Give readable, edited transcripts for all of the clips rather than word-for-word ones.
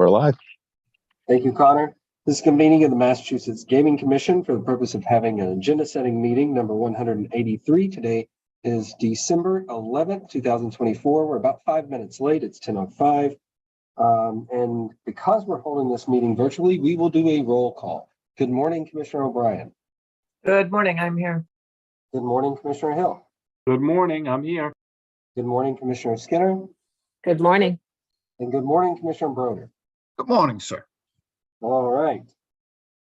We're live. Thank you, Connor. This is a convening of the Massachusetts Gaming Commission for the purpose of having an agenda setting meeting number 183. Today is December 11th, 2024. We're about 5 minutes late. It's 10:05. And because we're holding this meeting virtually, we will do a roll call. Good morning, Commissioner O'Brien. Good morning, I'm here. Good morning, Commissioner Hill. Good morning, I'm here. Good morning, Commissioner Skinner. Good morning. And good morning, Commissioner Broder. Good morning, sir. All right.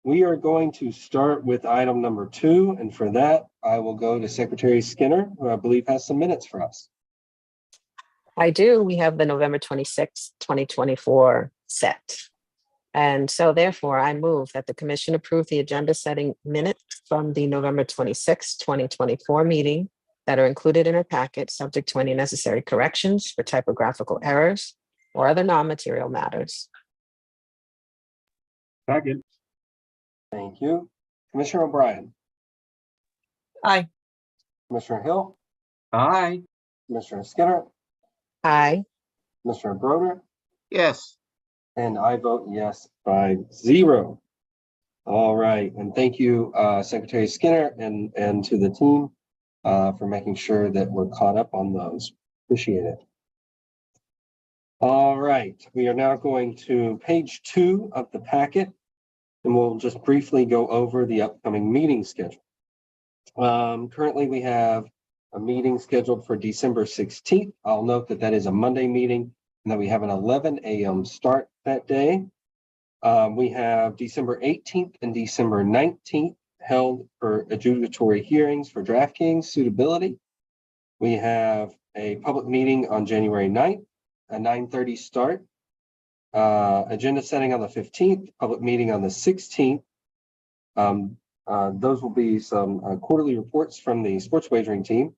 We are going to start with item number 2. And for that, I will go to Secretary Skinner, who I believe has some minutes for us. I do. We have the November 26th, 2024 set. And so therefore, I move that the commission approve the agenda setting minutes from the November 26th, 2024 meeting that are included in our packet, subject to any necessary corrections for typographical errors or other non-material matters. Second. Thank you. Commissioner O'Brien. Aye. Commissioner Hill. Aye. Commissioner Skinner. Aye. Commissioner Broder. Yes. And I vote yes 5-0. All right. And thank you, Secretary Skinner, and to the team for making sure that we're caught up on those. Appreciate it. All right. We are now going to page 2 of the packet, and we'll just briefly go over the upcoming meeting schedule. Currently, we have a meeting scheduled for December 16th. I'll note that that is a Monday meeting and that we have an 11 a.m. start that day. We have December 18th and December 19th held for adjudicatory hearings for DraftKings suitability. We have a public meeting on January 9th, a 9:30 start. Agenda setting on the 15th, public meeting on the 16th. Those will be some quarterly reports from the sports wagering team.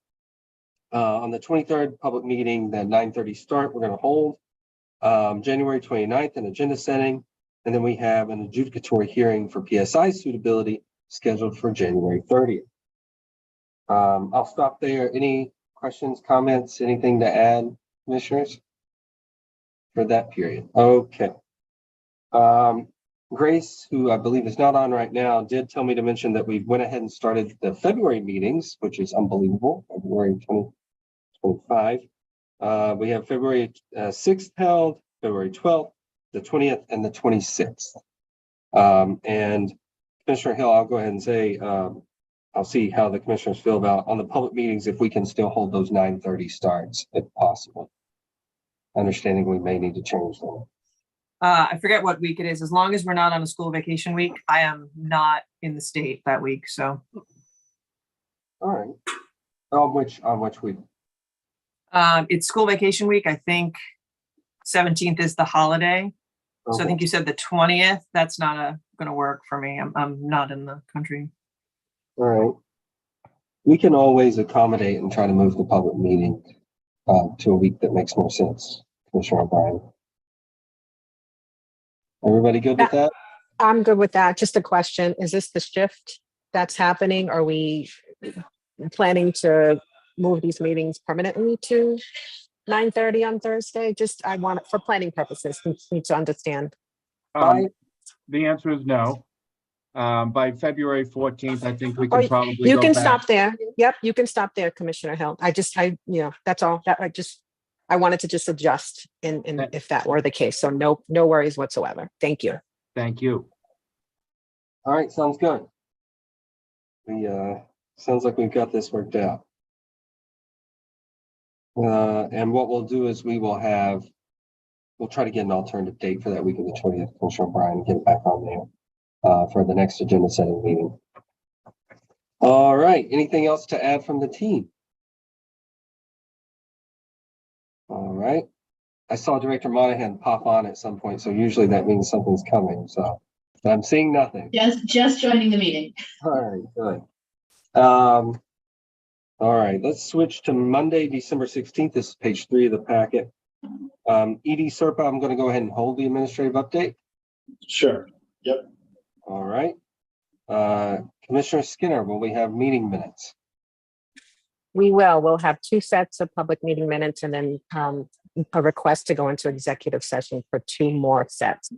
On the 23rd, public meeting, the 9:30 start, we're going to hold. January 29th, an agenda setting. And then we have an adjudicatory hearing for PSI suitability scheduled for January 30th. I'll stop there. Any questions, comments, anything to add, commissioners, for that period? Okay. Grace, who I believe is not on right now, did tell me to mention that we went ahead and started the February meetings, which is unbelievable. February 2025. We have February 6th held, February 12th, the 20th, and the 26th. And Commissioner Hill, I'll go ahead and say, I'll see how the commissioners feel about on the public meetings, if we can still hold those 9:30 starts, if possible. Understanding we may need to change them. I forget what week it is. As long as we're not on a school vacation week, I am not in the state that week. So. All right. On which week? It's school vacation week. I think 17th is the holiday. Okay. So I think you said the 20th. That's not going to work for me. I'm not in the country. All right. We can always accommodate and try to move the public meeting to a week that makes more sense, Commissioner O'Brien. Everybody good with that? I'm good with that. Just a question. Is this the shift that's happening? Are we planning to move these meetings permanently to 9:30 on Thursday? Just, I want it for planning purposes, need to understand. The answer is no. By February 14th, I think we can probably You go can back. stop there. Yep, you can stop there, Commissioner Hill. That's all. I wanted to just adjust in if that were the case. So no worries whatsoever. Thank you. Thank you. All right, sounds good. We sounds like we've got this worked out. And what we'll do is we'll try to get an alternative date for that week of the 20th, Commissioner O'Brien, get it back on there for the next agenda setting meeting. All right, anything else to add from the team? All right. I saw Director Monahan pop on at some point, so usually that means something's coming. So, but I'm seeing nothing. Just joining the meeting. All right, good. All right, let's switch to Monday, December 16th. This is page 3 of the packet. ED Serpa, I'm going to go ahead and hold the administrative update. Sure. Yep. All right. Commissioner Skinner, will we have meeting minutes? We will. We'll have 2 sets of public meeting minutes and then a request to go into executive session for 2 more sets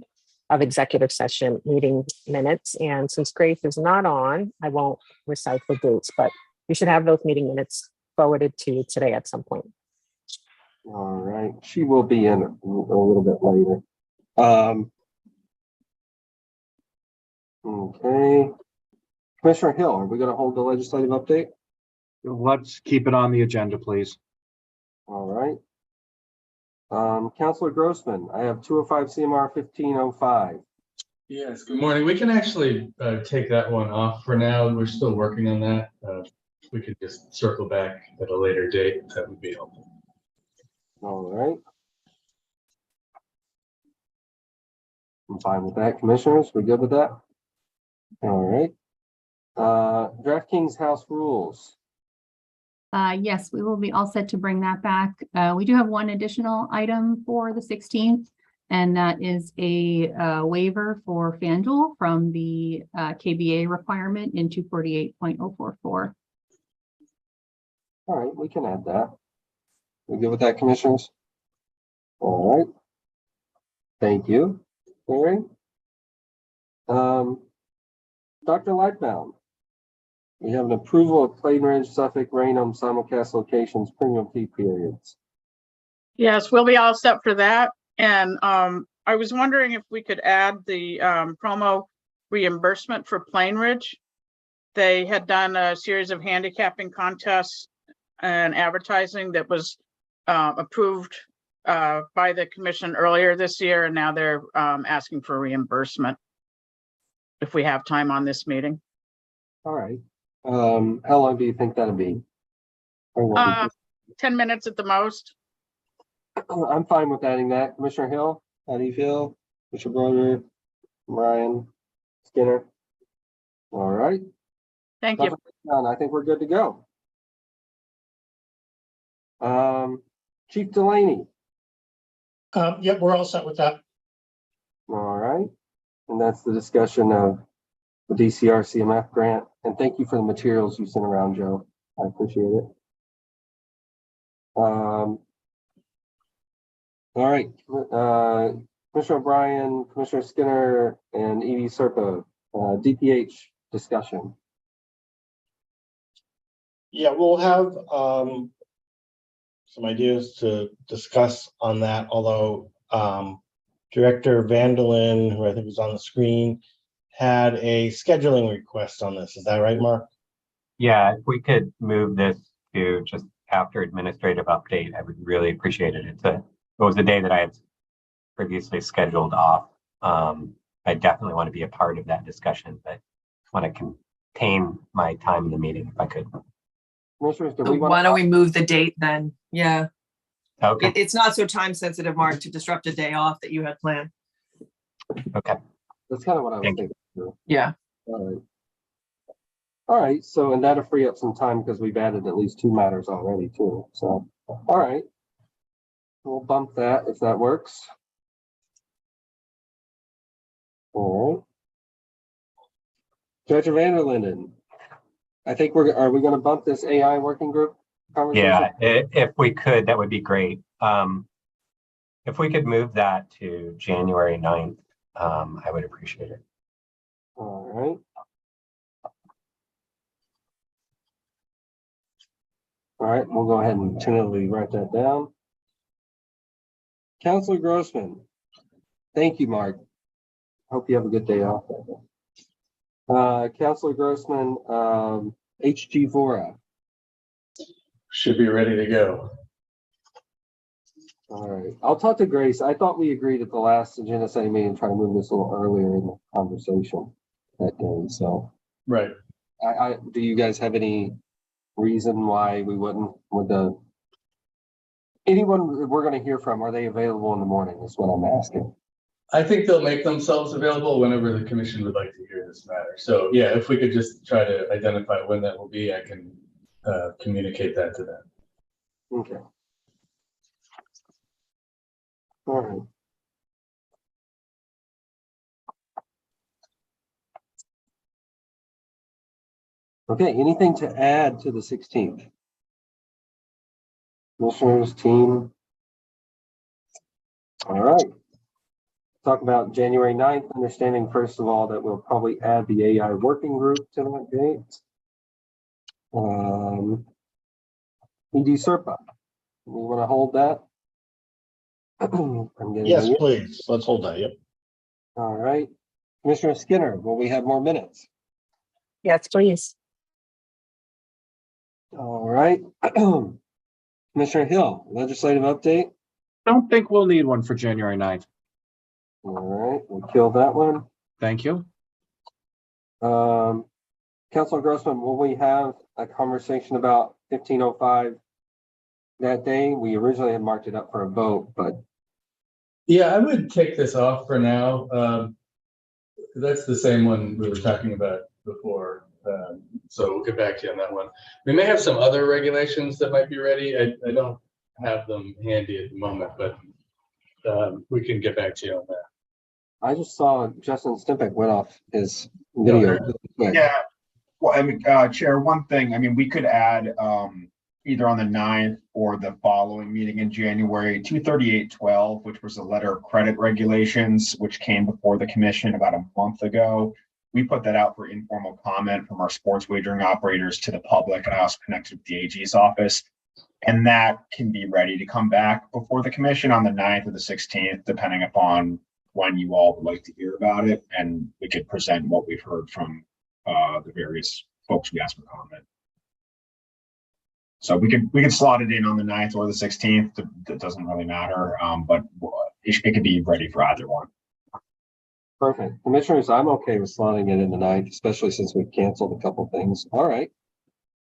of executive session meeting minutes. And since Grace is not on, I won't recite the dates, but you should have those meeting minutes forwarded to you today at some point. All right, she will be in a little bit later. Okay. Commissioner Hill, are we going to hold the legislative update? Let's keep it on the agenda, please. All right. Counselor Grossman, I have 205 CMR 1505. Yes, good morning. We can actually take that one off for now. We're still working on that. We could just circle back at a later date. That would be helpful. All right. I'm fine with that. Commissioners, we good with that? All right. DraftKings House Rules. Yes, we will be all set to bring that back. We do have one additional item for the 16th, and that is a waiver for FanDuel from the KBA requirement in 248.044. All right, we can add that. We good with that, commissioners? All right. Thank you. Larry. Dr. Lightbound. We have an approval of Plain Ridge, Suffolk, Raynham simulcast locations, premium fee periods. Yes, we'll be all set for that. And I was wondering if we could add the promo reimbursement for Plain Ridge. They had done a series of handicapping contests and advertising that was approved by the commission earlier this year, and now they're asking for reimbursement if we have time on this meeting. All right. How long do you think that'll be? 10 minutes at the most. I'm fine with adding that. Commissioner Hill, how do you feel? Commissioner Broder, Ryan, Skinner. All right. Thank you. I think we're good to go. Chief Delaney. Yep, we're all set with that. All right. And that's the discussion of the DCR CMF grant. And thank you for the materials you sent around, Joe. I appreciate it. All right. Commissioner O'Brien, Commissioner Skinner, and Edie Serpa, DPH discussion. Yeah, we'll have some ideas to discuss on that, although Director Vandelin, who I think was on the screen, had a scheduling request on this. Is that right, Mark? Yeah, if we could move this to just after administrative update, I would really appreciate it. It was a day that I had previously scheduled off. I definitely want to be a part of that discussion, but want to contain my time in the meeting if I could. Commissioners, do So we want why don't we move the date then? Yeah, Okay. it's not so time sensitive, Mark, to disrupt a day off that you had planned. Okay. That's kind of what I was Thank you. thinking. Too. Yeah. All right. All right. So, and that'll free up some time because we've added at least 2 matters already too. So, all right. We'll bump that if that works. All right. Judge Vanderlinden, I think are we going to bump this AI working group conversation? Yeah, if we could, that would be great. If we could move that to January 9th, I would appreciate it. All right. All right, we'll go ahead and tentatively write that down. Counselor Grossman. Thank you, Mark. Hope you have a good day off. Counselor Grossman, HG Vora. Should be ready to go. All right, I'll talk to Grace. I thought we agreed at the last agenda setting meeting, try to move this a little earlier in the conversation that day. So, Right. Do you guys have any reason why we wouldn't? Anyone we're going to hear from, are they available in the morning? Is what I'm asking. I think they'll make themselves available whenever the commission would like to hear this matter. So yeah, if we could just try to identify when that will be, I can communicate that to them. Okay. All right. Okay, anything to add to the 16th? Commissioners, team? All right. Talk about January 9th, understanding first of all that we'll probably add the AI working group to that date. ED Serpa, we want to hold that? I'm getting Yes, a yes. please. Let's hold that. Yep. All right. Commissioner Skinner, will we have more minutes? Yes, please. All right. Commissioner Hill, legislative update. Don't think we'll need one for January 9th. All right, we'll kill that one. Thank you. Councilor Grossman, will we have a conversation about 1505 that day? We originally had marked it up for a vote, but Yeah, I would take this off for now. That's the same one we were talking about before. So we'll get back to you on that one. We may have some other regulations that might be ready. I don't have them handy at the moment, but we can get back to you on that. I just saw Justin Stimpak went off his video. Yeah, well, I mean, Chair, one thing, I mean, we could add either on the 9th or the following meeting in January, 23812, which was a letter of credit regulations, which came before the commission about a month ago. We put that out for informal comment from our sports wagering operators to the public, and I also connected with the AG's office. And that can be ready to come back before the commission on the 9th or the 16th, depending upon when you all would like to hear about it. And we could present what we've heard from the various folks we asked for comment. So we could slot it in on the 9th or the 16th. That doesn't really matter, but it could be ready for either one. Perfect. Commissioners, I'm okay with slotting it in the 9th, especially since we've canceled a couple things. All right.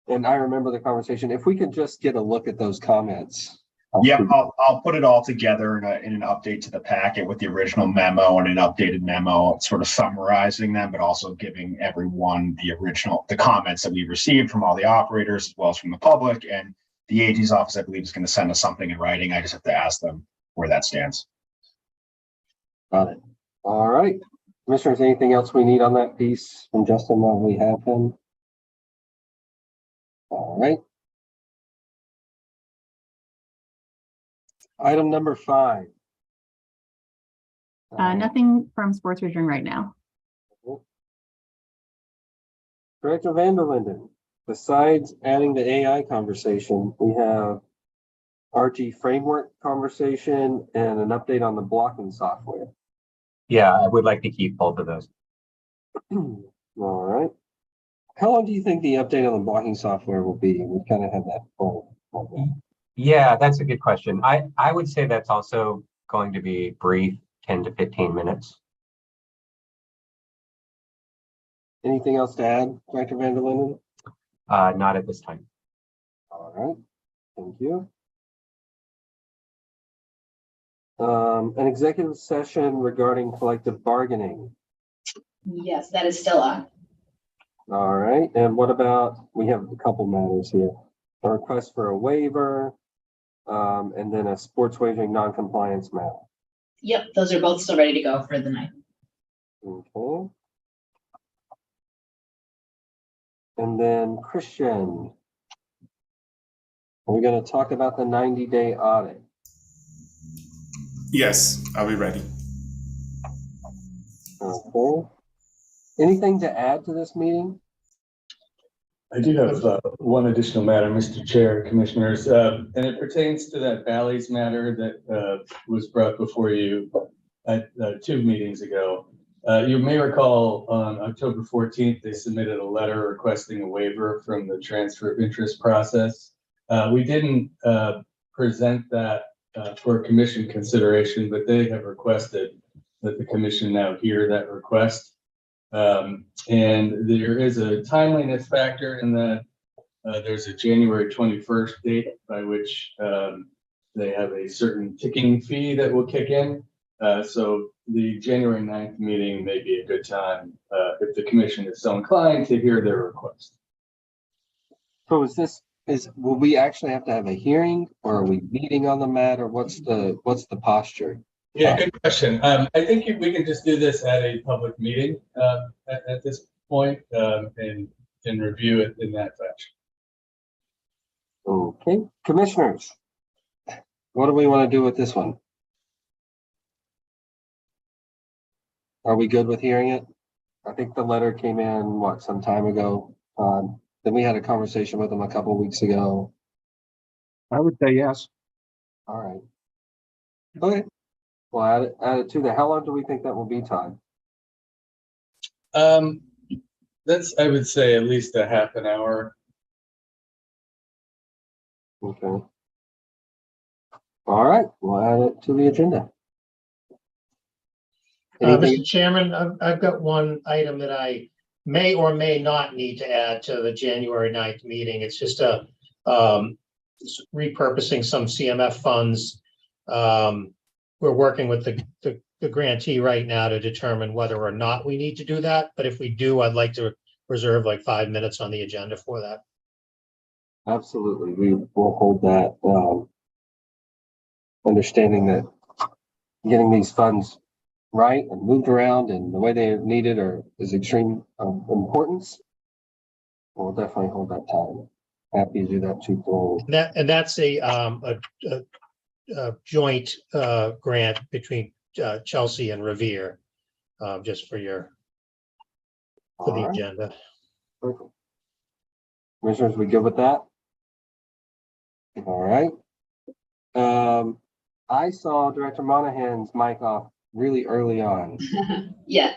And I remember the conversation. If we could just get a look at those comments. I'll put it all together in an update to the packet with the original memo and an updated memo, sort of summarizing them, but also giving everyone the comments that we received from all the operators as well as from the public. And the AG's office, I believe, is going to send us something in writing. I just have to ask them where that stands. Got it. All right. Commissioners, anything else we need on that piece from Justin while we have him? All right. Item number 5. Nothing from sports wagering right now. Director Van der Linden, besides adding the AI conversation, we have RG framework conversation and an update on the blocking software. Yeah, I would like to keep both of those. All right. How long do you think the update on the blocking software will be? We kind of have that poll. Yeah, that's a good question. I would say that's also going to be brief, 10 to 15 minutes. Anything else to add, Director Van der Linden? Not at this time. All right. Thank you. An executive session regarding collective bargaining. Yes, that is still on. All right. And what about, we have a couple matters here. A request for a waiver, and then a sports wagering non-compliance matter. Yep, those are both still ready to go for the night. Okay. And then Christian, are we going to talk about the 90-day audit? Yes, I'll be ready. Okay. Anything to add to this meeting? I do have one additional matter, Mr. Chair, Commissioners, and it pertains to that Bally's matter that was brought before you at 2 meetings ago. You may recall on October 14th, they submitted a letter requesting a waiver from the transfer of interest process. We didn't present that for commission consideration, but they have requested that the commission now hear that request. And there is a timeliness factor in that there's a January 21st date by which they have a certain ticking fee that will kick in. So the January 9th meeting may be a good time if the commission is so inclined to hear their request. So will we actually have to have a hearing, or are we meeting on the matter? What's the posture? Yeah, good question. I think we can just do this at a public meeting at this point and review it in that fashion. Okay, commissioners, what do we want to do with this one? Are we good with hearing it? I think the letter came in, what, some time ago? Then we had a conversation with them a couple weeks ago. I would say yes. All right. Okay. Well, add it to the, how long do we think that will be, Todd? That's, I would say, at least a half an hour. Okay. All right, we'll add it to the agenda. Anything? Mr. Chairman, I've got one item that I may or may not need to add to the January 9th meeting. It's just a repurposing some CMF funds. We're working with the grantee right now to determine whether or not we need to do that. But if we do, I'd like to reserve like 5 minutes on the agenda for that. Absolutely, we will hold that, understanding that getting these funds right and moved around and the way they are needed is extreme importance. We'll definitely hold that time. Happy to do that too. For That's a joint grant between Chelsea and Revere, just for the right. agenda. Perfect. Commissioners, we good with that? All right. I saw Director Monahan's mic off really early on. Yeah,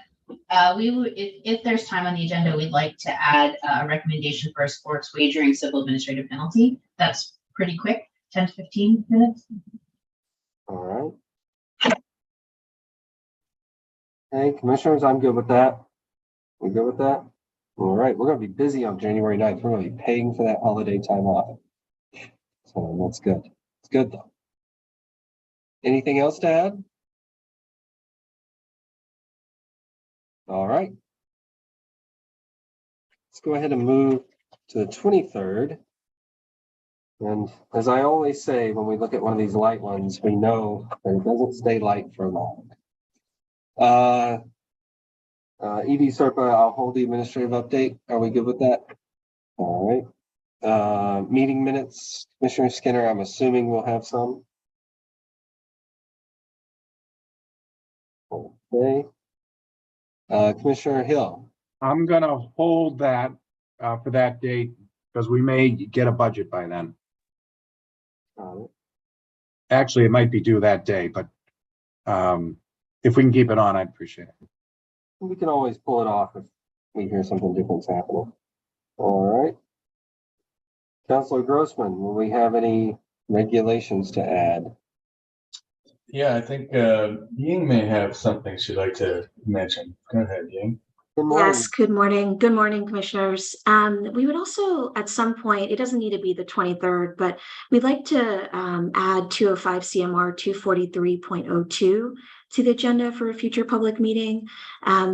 we would, if there's time on the agenda, we'd like to add a recommendation for a sports wagering civil administrative penalty. That's pretty quick, 10 to 15 minutes. All right. Hey, commissioners, I'm good with that. We good with that? All right, we're going to be busy on January 9th. We're going to be paying for that holiday time off. So that's good. It's good though. Anything else to add? All right. Let's go ahead and move to the 23rd. And as I always say, when we look at one of these light ones, we know that it doesn't stay light for long. ED Serpa, I'll hold the administrative update. Are we good with that? All right. Meeting minutes, Commissioner Skinner, I'm assuming we'll have some. Okay. Commissioner Hill. I'm gonna hold that for that date because we may get a budget by then. Actually, it might be due that day, but if we can keep it on, I'd appreciate it. We can always pull it off if we hear something different's happening. All right. Councilor Grossman, will we have any regulations to add? Yeah, I think Ying may have something she'd like to mention. Go ahead, Ying. Good morning. Yes, good morning. Good morning, commissioners. We would also, at some point, it doesn't need to be the 23rd, but we'd like to add 205 CMR 243.02 to the agenda for a future public meeting.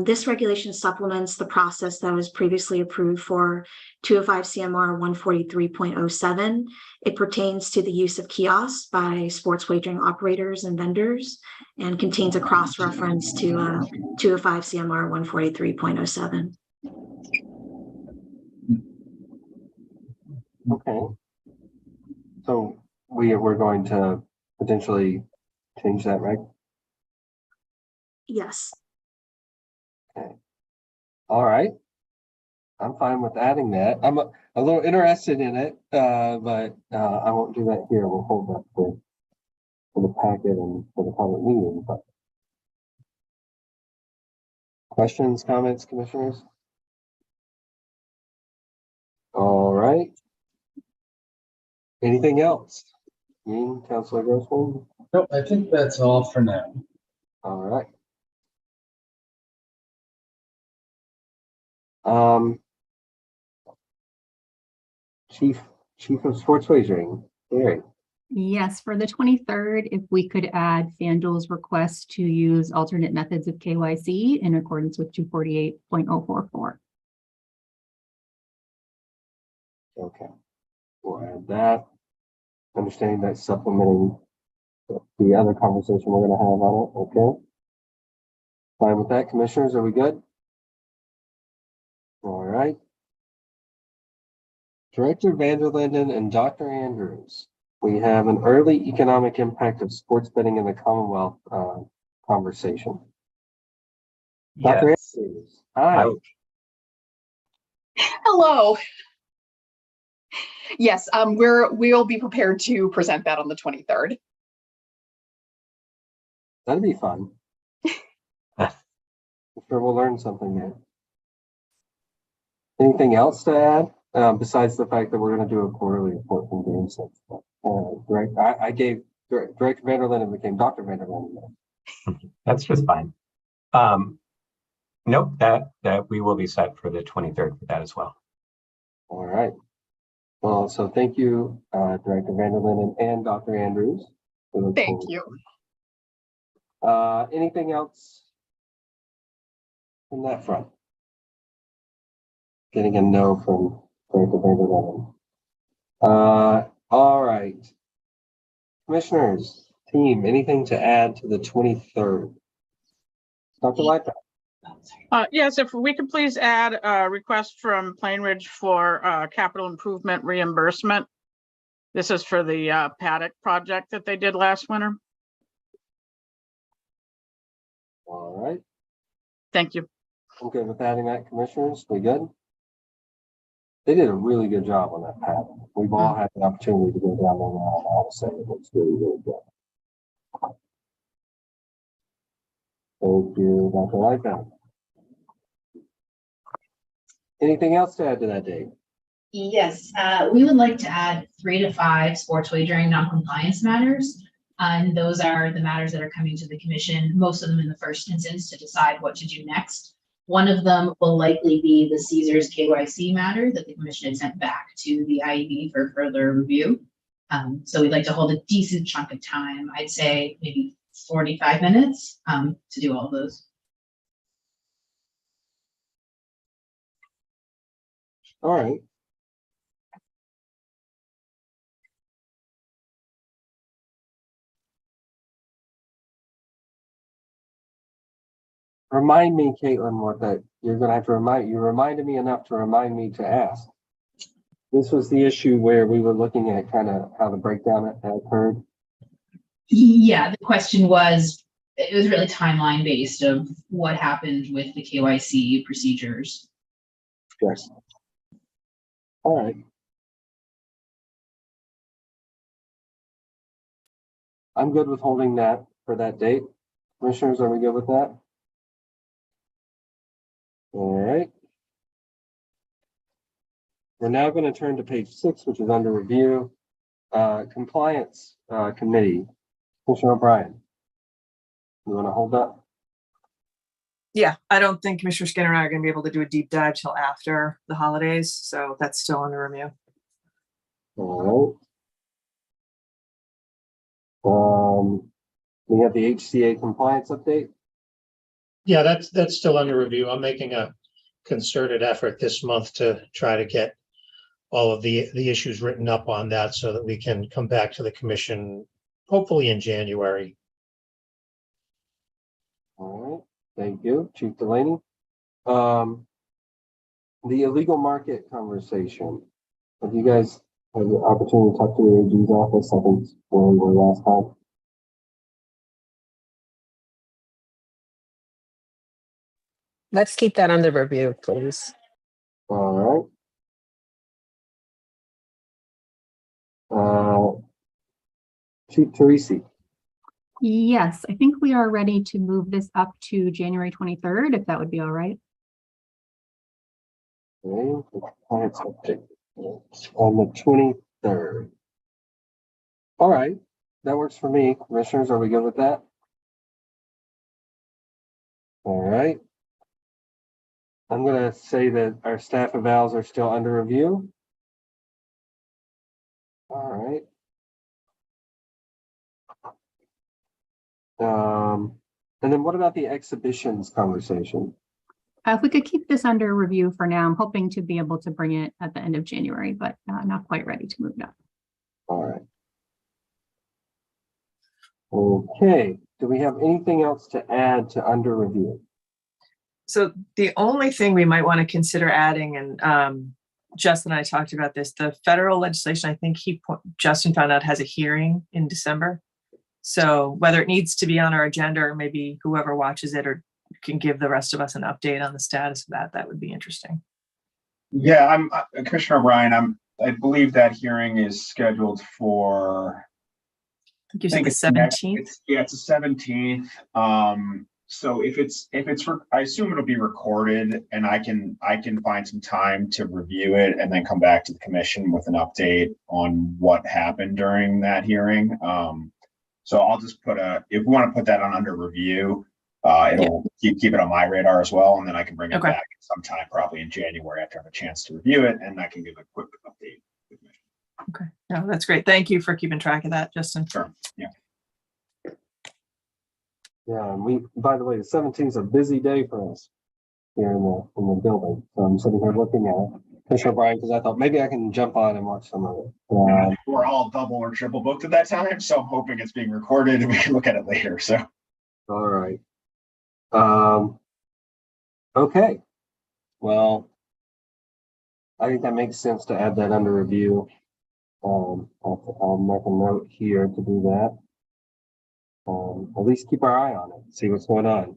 This regulation supplements the process that was previously approved for 205 CMR 143.07. It pertains to the use of kiosks by sports wagering operators and vendors and contains a cross-reference to 205 CMR 143.07. Okay. So we're going to potentially change that, right? Yes. Okay. All right. I'm fine with adding that. I'm a little interested in it, but I won't do that here. We'll hold that for the packet and for the public meeting. But questions, comments, commissioners? All right. Anything else? Ying, Councilor Grossman? No, I think that's all for now. All right. Chief of Sports Wagering, Gary. Yes, for the 23rd, if we could add FanDuel's request to use alternate methods of KYC in accordance with 248.044. Okay, we'll add that. Understanding that supplementing the other conversation we're going to have on it. Okay. Fine with that, commissioners. Are we good? All right. Director Vanderlinden and Dr. Andrews. We have an early economic impact of sports betting in the Commonwealth conversation. Dr. Yes. Andrews. Hi. Hello. Yes, we'll be prepared to present that on the 23rd. That'd be fun. I'm sure we'll learn something there. Anything else to add, besides the fact that we're going to do a quarterly report from game six? I gave Director Vanderlyn and became Dr. Vanderlyn. That's just fine. Nope, that we will be set for the 23rd for that as well. All right. Well, so thank you, Director Vanderlyn and Dr. Andrews. Thank you. Anything else from that front? Getting a no from Director Vanderlyn. All right. Commissioners, team, anything to add to the 23rd? Dr. Lightfoot. Yes, if we could please add a request from Plain Ridge for capital improvement reimbursement. This is for the paddock project that they did last winter. All right. Thank you. I'm good with adding that, commissioners. We good? They did a really good job on that paddock. We've all had the opportunity to go down there now, and I will say it looks really, really good. Thank you, Dr. Lightfoot. Anything else to add to that date? Yes, we would like to add 3 to 5 sports wagering non-compliance matters. And those are the matters that are coming to the commission, most of them in the first instance, to decide what to do next. One of them will likely be the Caesars KYC matter that the commission had sent back to the IEB for further review. So we'd like to hold a decent chunk of time, I'd say maybe 45 minutes to do all of those. All right. Remind me, Caitlin, what that you're going to have to remind. You reminded me enough to remind me to ask. This was the issue where we were looking at kind of how the breakdown had occurred. Yeah, the question was, it was really timeline based of what happened with the KYC procedures. Yes. All right. I'm good with holding that for that date. Commissioners, are we good with that? All right. We're now going to turn to page 6, which is under review. Compliance committee. Commissioner O'Brien. You want to hold up? Yeah, I don't think Commissioner Skinner and I are going to be able to do a deep dive till after the holidays, so that's still under review. All right. We have the HCA compliance update. Yeah, that's still under review. I'm making a concerted effort this month to try to get all of the issues written up on that so that we can come back to the commission, hopefully in January. All right, thank you, Chief Delaney. The illegal market conversation. Have you guys had the opportunity to talk to the AG's office? I think where we were last time. Let's keep that under review, please. All right. Chief Teresi. Yes, I think we are ready to move this up to January 23rd, if that would be all right. Okay, the compliance update on the 23rd. All right, that works for me. Commissioners, are we good with that? All right. I'm going to say that our staff evals are still under review. All right. And then what about the exhibitions conversation? If we could keep this under review for now, I'm hoping to be able to bring it at the end of January, but not quite ready to move it up. All right. Okay. Do we have anything else to add to under review? So the only thing we might want to consider adding, and Justin and I talked about this, the federal legislation, I think Justin found out has a hearing in December. So whether it needs to be on our agenda or maybe whoever watches it or can give the rest of us an update on the status of that, that would be interesting. Yeah, I'm Commissioner O'Brien. I believe that hearing is scheduled for. You said the it's next- 17th? It's the 17th. So if it's, I assume it'll be recorded, and I can find some time to review it and then come back to the commission with an update on what happened during that hearing. So I'll just if we want to put that on under review, it'll keep it on my radar as well, and then I can bring it back sometime probably in January after I have a chance to review it, and I can give a quick update. Okay, no, that's great. Thank you for keeping track of that, Justin. Sure. Yeah. Yeah, and by the way, the 17th is a busy day for us here in the building. So I'm sitting here looking at it. Commissioner O'Brien, because I thought maybe I can jump on and watch some of it. We're all double or triple booked at that time, so I'm hoping it's being recorded and we can look at it later. So, all right. Okay. Well, I think that makes sense to add that under review. I'll make a note here to do that. At least keep our eye on it, see what's going on. I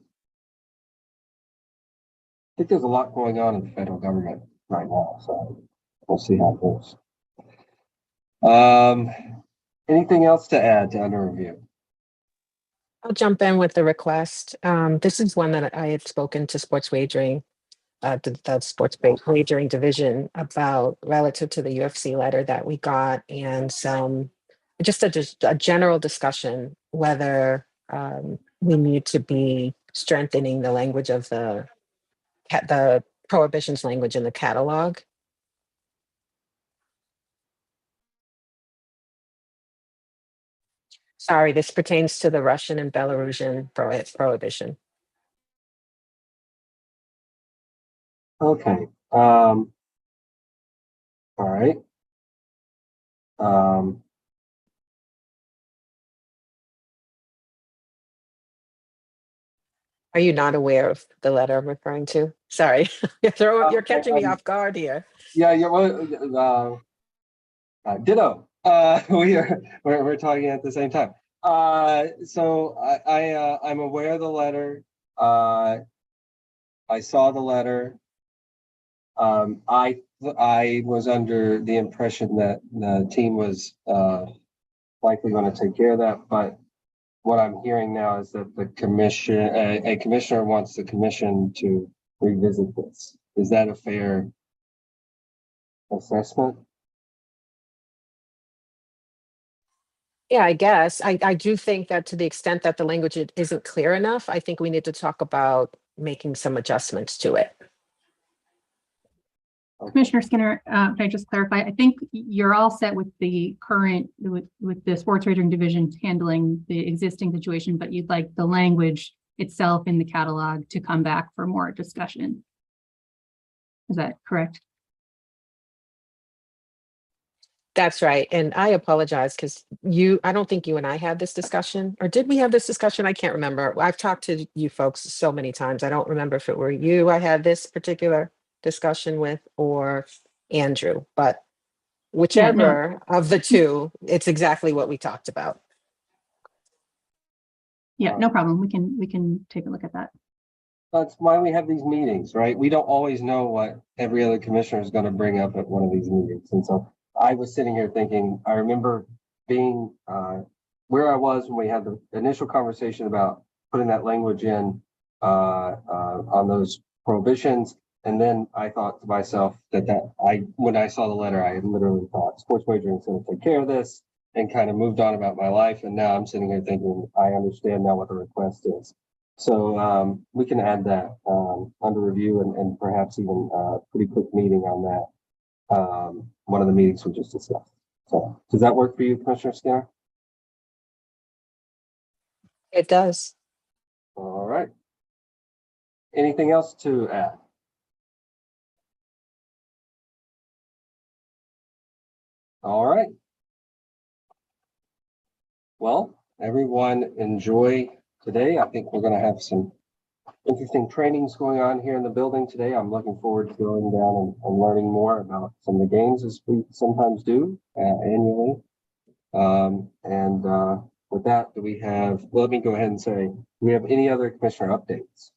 think there's a lot going on in the federal government right now, so we'll see how it goes. Anything else to add to under review? I'll jump in with the request. This is one that I had spoken to sports wagering, the sports wagering division about relative to the UFC letter that we got, and just a general discussion whether we need to be strengthening the language of the prohibitions language in the catalog. Sorry, this pertains to the Russian and Belarusian prohibition. Okay. All right. Are you not aware of the letter I'm referring to? Sorry, you're catching me off guard here. Yeah, ditto. We're talking at the same time. So I'm aware of the letter. I saw the letter. I was under the impression that the team was likely going to take care of that, but what I'm hearing now is that the commission, a commissioner wants the commission to revisit this. Is that a fair assessment? Yeah, I guess. I do think that to the extent that the language isn't clear enough, I think we need to talk about making some adjustments to it. Commissioner Skinner, can I just clarify? I think you're all set with the current, with the sports wagering division handling the existing situation, but you'd like the language itself in the catalog to come back for more discussion. Is that correct? That's right. And I apologize because I don't think you and I had this discussion, or did we have this discussion? I can't remember. I've talked to you folks so many times. I don't remember if it were you I had this particular discussion with or Andrew, but whichever of the two, it's exactly what we talked about. Yeah, no problem. We can take a look at that. That's why we have these meetings, right? We don't always know what every other commissioner is going to bring up at one of these meetings. And so I was sitting here thinking, I remember being where I was when we had the initial conversation about putting that language in on those prohibitions. And then I thought to myself when I saw the letter, I literally thought sports wagering is going to take care of this and kind of moved on about my life. And now I'm sitting here thinking, I understand now what the request is. So we can add that under review and perhaps even a pretty quick meeting on that. One of the meetings we just discussed. So does that work for you, Commissioner Skinner? It does. All right. Anything else to add? All right. Well, everyone enjoy today. I think we're going to have some interesting trainings going on here in the building today. I'm looking forward to going down and learning more about some of the games as we sometimes do annually. With that, let me go ahead and say, do we have any other commissioner updates?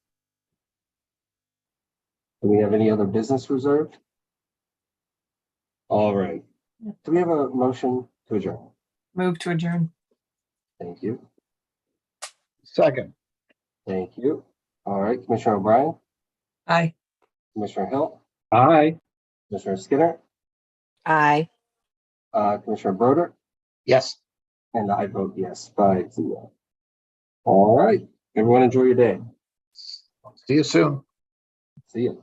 Do we have any other business reserved? All right. Do we have a motion to adjourn? Move to adjourn. Thank you. Second. Thank you. All right, Commissioner O'Brien, Aye. Commissioner Hill, Aye. Commissioner Skinner, Aye. Commissioner Broder, Yes. and I vote yes, 5-0. All right, everyone enjoy your day. See you soon. See you.